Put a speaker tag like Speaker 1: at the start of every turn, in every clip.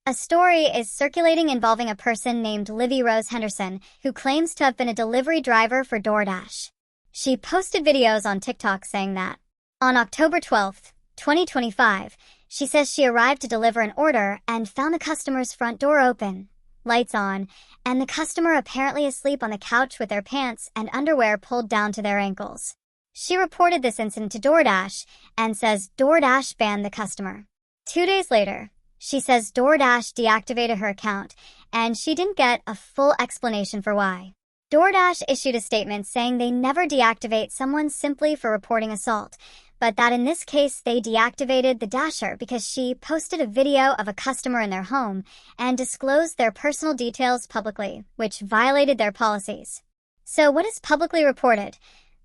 Speaker 1: A story is circulating involving a person named Livy Rose Henderson, who claims to have been a delivery driver for DoorDash. She posted videos on TikTok saying that on October 12, 2025, she says she arrived to deliver an order and found the customer's front door open, lights on, and the customer apparently asleep on the couch with their pants and underwear pulled down to their ankles. She reported this incident to DoorDash and says DoorDash banned the customer. 2 days later, she says DoorDash deactivated her account, and she didn't get a full explanation for why. DoorDash issued a statement saying they never deactivate someone simply for reporting assault, but that in this case they deactivated the Dasher because she posted a video of a customer in their home and disclosed their personal details publicly, which violated their policies. So what is publicly reported?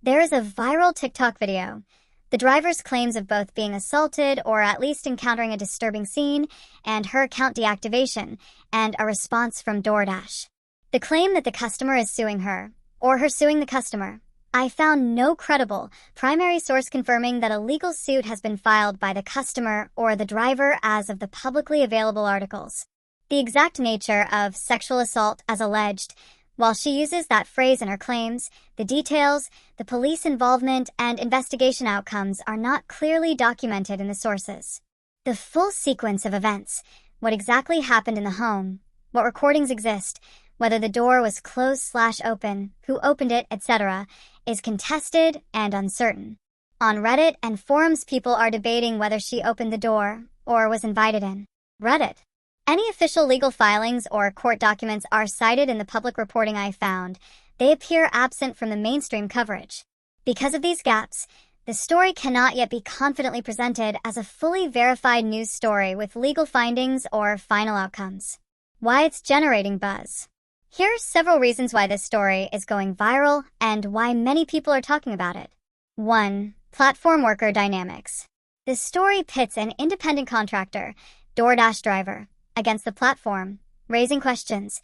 Speaker 1: There is a viral TikTok video. The driver's claims of both being assaulted or at least encountering a disturbing scene, and her account deactivation, and a response from DoorDash. The claim that the customer is suing her, or her suing the customer. I found no credible primary source confirming that a legal suit has been filed by the customer or the driver as of the publicly available articles. The exact nature of sexual assault as alleged, while she uses that phrase in her claims, the details, the police involvement, and investigation outcomes are not clearly documented in the sources. The full sequence of events, what exactly happened in the home, what recordings exist, whether the door was closed/open, who opened it, etc., is contested and uncertain. On Reddit and forums, people are debating whether she opened the door or was invited in. Reddit. Any official legal filings or court documents are cited in the public reporting I found. They appear absent from the mainstream coverage. Because of these gaps, the story cannot yet be confidently presented as a fully verified news story with legal findings or final outcomes. Why it's generating buzz. Here are several reasons why this story is going viral and why many people are talking about it. 1. Platform worker dynamics. The story pits an independent contractor, DoorDash driver, against the platform, raising questions.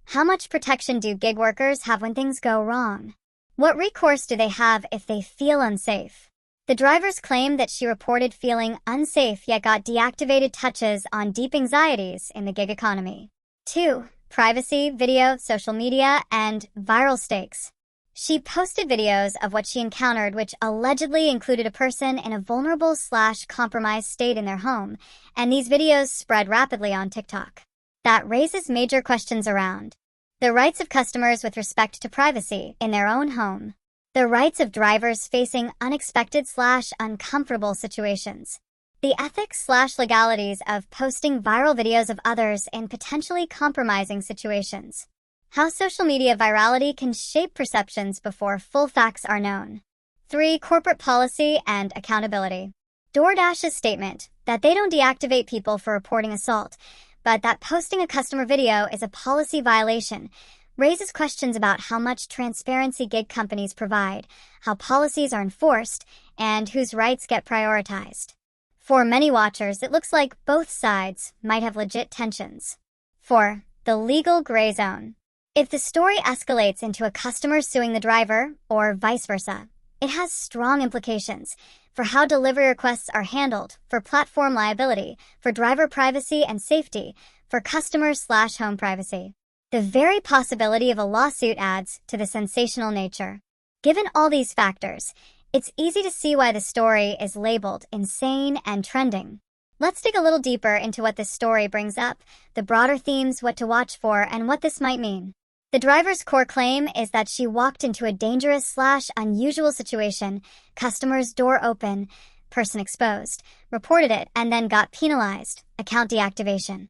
Speaker 1: How much protection do gig workers have when things go wrong? What recourse do they have if they feel unsafe? The driver's claim that she reported feeling unsafe yet got deactivated touches on deep anxieties in the gig economy. 2. Privacy, video, social media, and viral stakes. She posted videos of what she encountered which allegedly included a person in a vulnerable/compromised state in their home, and these videos spread rapidly on TikTok. That raises major questions around the rights of customers with respect to privacy in their own home, the rights of drivers facing unexpected/uncomfortable situations, the ethics/legalities of posting viral videos of others in potentially compromising situations, how social media virality can shape perceptions before full facts are known. 3. Corporate policy and accountability. DoorDash's statement that they don't deactivate people for reporting assault, but that posting a customer video is a policy violation, raises questions about how much transparency gig companies provide, how policies are enforced, and whose rights get prioritized. For many watchers, it looks like both sides might have legit tensions. 4. The legal gray zone. If the story escalates into a customer suing the driver, or vice versa, it has strong implications for how delivery requests are handled, for platform liability, for driver privacy and safety, for customer/home privacy. The very possibility of a lawsuit adds to the sensational nature. Given all these factors, it's easy to see why the story is labeled insane and trending. Let's dig a little deeper into what this story brings up, the broader themes, what to watch for, and what this might mean. The driver's core claim is that she walked into a dangerous/unusual situation, customer's door open, person exposed, reported it, and then got penalized, account deactivation.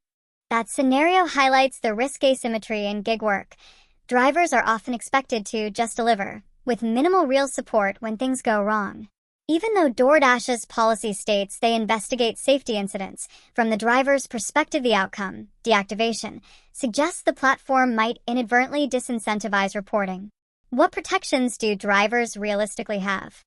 Speaker 1: That scenario highlights the risk asymmetry in gig work. Drivers are often expected to just deliver, with minimal real support when things go wrong. Even though DoorDash's policy states they investigate safety incidents, from the driver's perspective the outcome, deactivation, suggests the platform might inadvertently disincentivize reporting. What protections do drivers realistically have?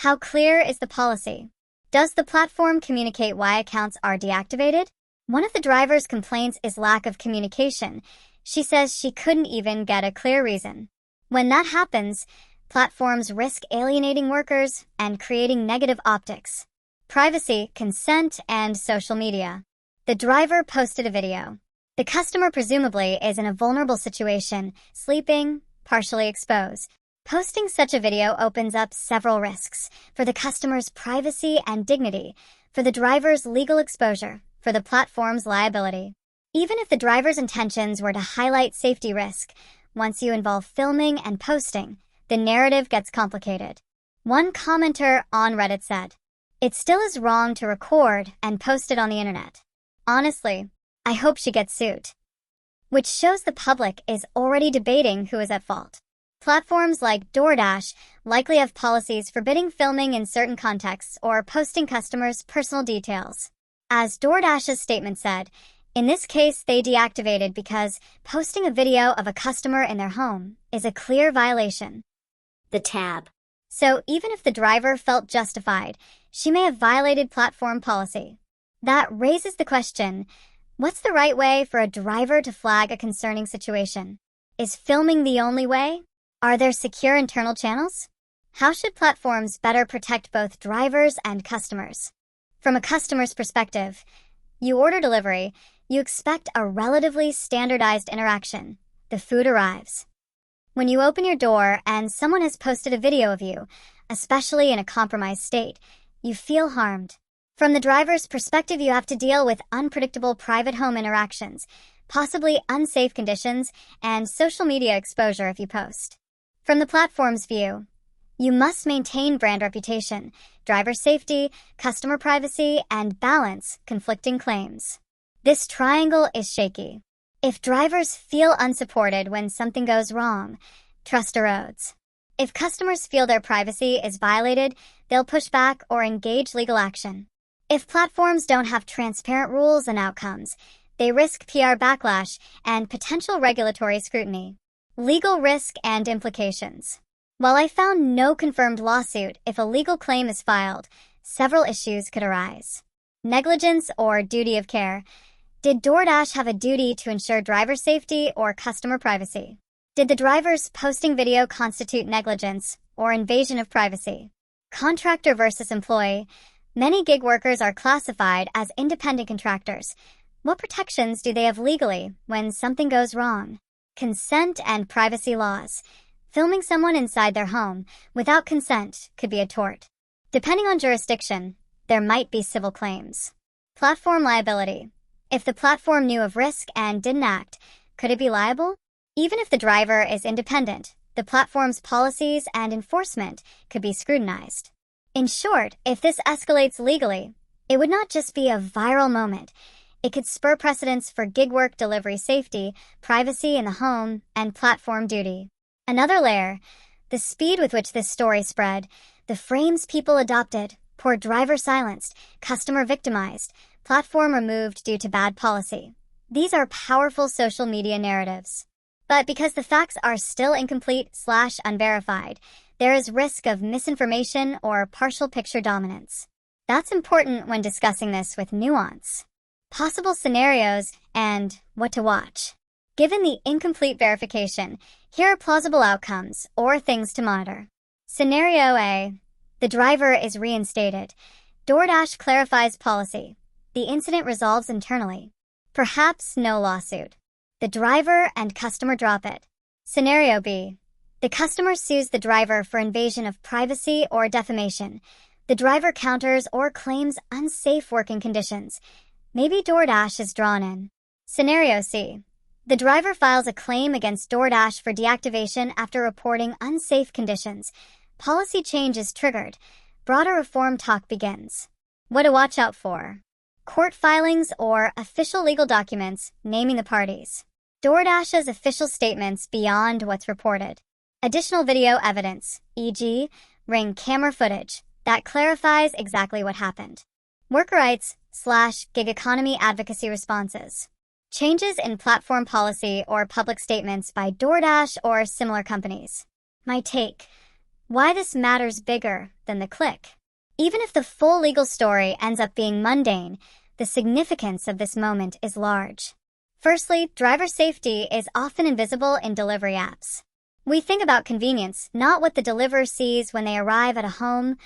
Speaker 1: How clear is the policy? Does the platform communicate why accounts are deactivated? One of the driver's complaints is lack of communication. She says she couldn't even get a clear reason. When that happens, platforms risk alienating workers and creating negative optics. Privacy, consent, and social media. The driver posted a video. The customer presumably is in a vulnerable situation, sleeping, partially exposed. Posting such a video opens up several risks for the customer's privacy and dignity, for the driver's legal exposure, for the platform's liability. Even if the driver's intentions were to highlight safety risk, once you involve filming and posting, the narrative gets complicated. One commenter on Reddit said, "It still is wrong to record and post it on the internet. Honestly, I hope she gets sued." Which shows the public is already debating who is at fault. Platforms like DoorDash likely have policies forbidding filming in certain contexts or posting customers' personal details. As DoorDash's statement said, in this case they deactivated because posting a video of a customer in their home is a clear violation.
Speaker 2: The tab.
Speaker 1: So even if the driver felt justified, she may have violated platform policy. That raises the question, what's the right way for a driver to flag a concerning situation? Is filming the only way? Are there secure internal channels? How should platforms better protect both drivers and customers? From a customer's perspective, you order delivery, you expect a relatively standardized interaction. The food arrives. When you open your door and someone has posted a video of you, especially in a compromised state, you feel harmed. From the driver's perspective, you have to deal with unpredictable private home interactions, possibly unsafe conditions, and social media exposure if you post. From the platform's view, you must maintain brand reputation, driver safety, customer privacy, and balance conflicting claims. This triangle is shaky. If drivers feel unsupported when something goes wrong, trust erodes. If customers feel their privacy is violated, they'll push back or engage legal action. If platforms don't have transparent rules and outcomes, they risk PR backlash and potential regulatory scrutiny. Legal risk and implications. While I found no confirmed lawsuit, if a legal claim is filed, several issues could arise. Negligence or duty of care. Did DoorDash have a duty to ensure driver safety or customer privacy? Did the driver's posting video constitute negligence or invasion of privacy? Contractor versus employee. Many gig workers are classified as independent contractors. What protections do they have legally when something goes wrong? Consent and privacy laws. Filming someone inside their home without consent could be a tort. Depending on jurisdiction, there might be civil claims. Platform liability. If the platform knew of risk and didn't act, could it be liable? Even if the driver is independent, the platform's policies and enforcement could be scrutinized. In short, if this escalates legally, it would not just be a viral moment. It could spur precedents for gig work delivery safety, privacy in the home, and platform duty. Another layer, the speed with which this story spread, the frames people adopted, poor driver silenced, customer victimized, platform removed due to bad policy. These are powerful social media narratives. But because the facts are still incomplete/unverified, there is risk of misinformation or partial picture dominance. That's important when discussing this with nuance. Possible scenarios and what to watch. Given the incomplete verification, here are plausible outcomes or things to monitor. Scenario A. The driver is reinstated. DoorDash clarifies policy. The incident resolves internally. Perhaps no lawsuit. The driver and customer drop it. Scenario B. The customer sues the driver for invasion of privacy or defamation. The driver counters or claims unsafe working conditions. Maybe DoorDash is drawn in. Scenario C. The driver files a claim against DoorDash for deactivation after reporting unsafe conditions. Policy change is triggered. Broader reform talk begins. What to watch out for. Court filings or official legal documents naming the parties. DoorDash's official statements beyond what's reported. Additional video evidence, e.g., Ring camera footage, that clarifies exactly what happened. Worker rights/gig economy advocacy responses. Changes in platform policy or public statements by DoorDash or similar companies. My take. Why this matters bigger than the click. Even if the full legal story ends up being mundane, the significance of this moment is large. Firstly, driver safety is often invisible in delivery apps. We think about convenience, not what the deliverer sees when they arrive at a home,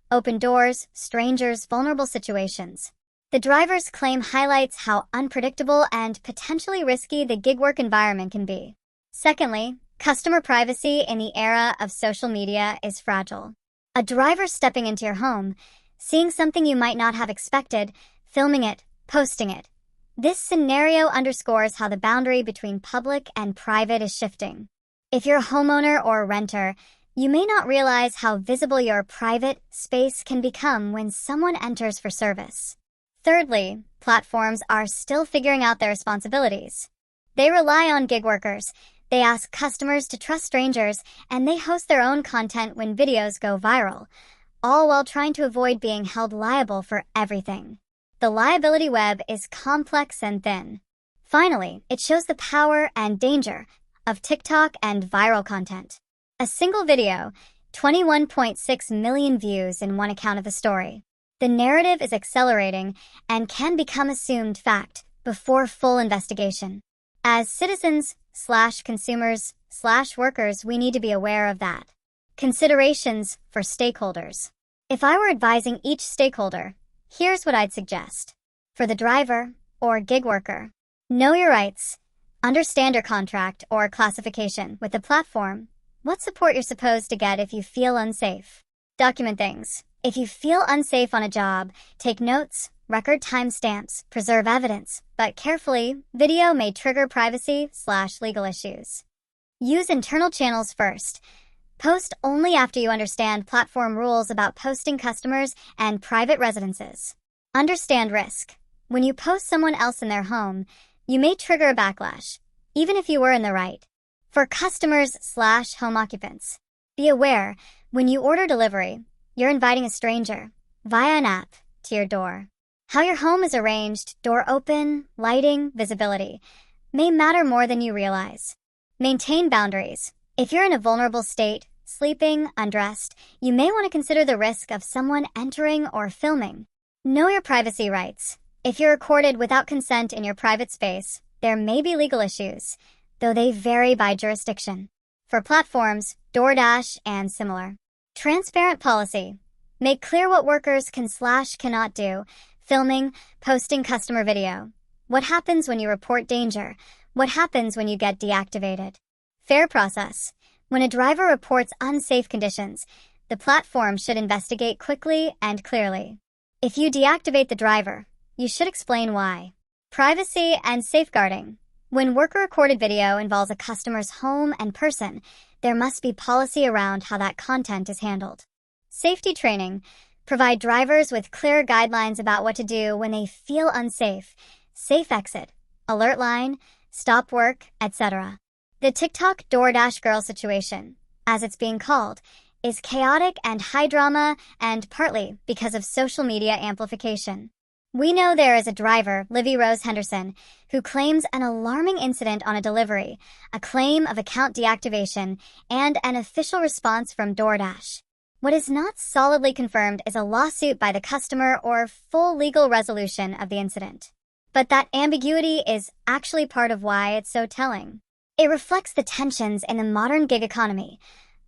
Speaker 1: open doors, strangers, vulnerable situations. The driver's claim highlights how unpredictable and potentially risky the gig work environment can be. Secondly, customer privacy in the era of social media is fragile. A driver stepping into your home, seeing something you might not have expected, filming it, posting it. This scenario underscores how the boundary between public and private is shifting. If you're a homeowner or a renter, you may not realize how visible your private space can become when someone enters for service. Thirdly, platforms are still figuring out their responsibilities. They rely on gig workers, they ask customers to trust strangers, and they host their own content when videos go viral, all while trying to avoid being held liable for everything. The liability web is complex and thin. Finally, it shows the power and danger of TikTok and viral content. A single video, 21.6 million views in one account of the story. The narrative is accelerating and can become assumed fact before full investigation. As citizens/consumers/workers, we need to be aware of that. Considerations for stakeholders. If I were advising each stakeholder, here's what I'd suggest. For the driver or gig worker, know your rights. Understand your contract or classification with the platform. What support you're supposed to get if you feel unsafe. Document things. If you feel unsafe on a job, take notes, record timestamps, preserve evidence, but carefully, video may trigger privacy/legal issues. Use internal channels first. Post only after you understand platform rules about posting customers and private residences. Understand risk. When you post someone else in their home, you may trigger a backlash, even if you were in the right. For customers/home occupants, be aware, when you order delivery, you're inviting a stranger, via an app, to your door. How your home is arranged, door open, lighting, visibility, may matter more than you realize. Maintain boundaries. If you're in a vulnerable state, sleeping, undressed, you may want to consider the risk of someone entering or filming. Know your privacy rights. If you're recorded without consent in your private space, there may be legal issues, though they vary by jurisdiction. For platforms, DoorDash and similar. Transparent policy. Make clear what workers can/cannot do. Filming, posting customer video. What happens when you report danger? What happens when you get deactivated? Fair process. When a driver reports unsafe conditions, the platform should investigate quickly and clearly. If you deactivate the driver, you should explain why. Privacy and safeguarding. When worker-recorded video involves a customer's home and person, there must be policy around how that content is handled. Safety training. Provide drivers with clear guidelines about what to do when they feel unsafe. Safe exit, alert line, stop work, etc. The TikTok DoorDash girl situation, as it's being called, is chaotic and high drama, and partly because of social media amplification. We know there is a driver, Livy Rose Henderson, who claims an alarming incident on a delivery, a claim of account deactivation, and an official response from DoorDash. What is not solidly confirmed is a lawsuit by the customer or full legal resolution of the incident. But that ambiguity is actually part of why it's so telling. It reflects the tensions in the modern gig economy,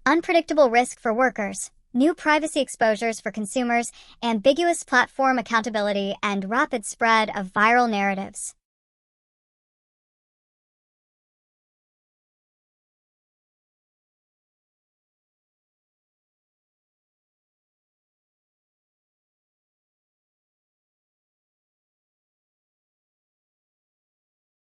Speaker 1: unpredictable risk for workers, new privacy exposures for consumers, ambiguous platform accountability, and rapid spread of viral narratives.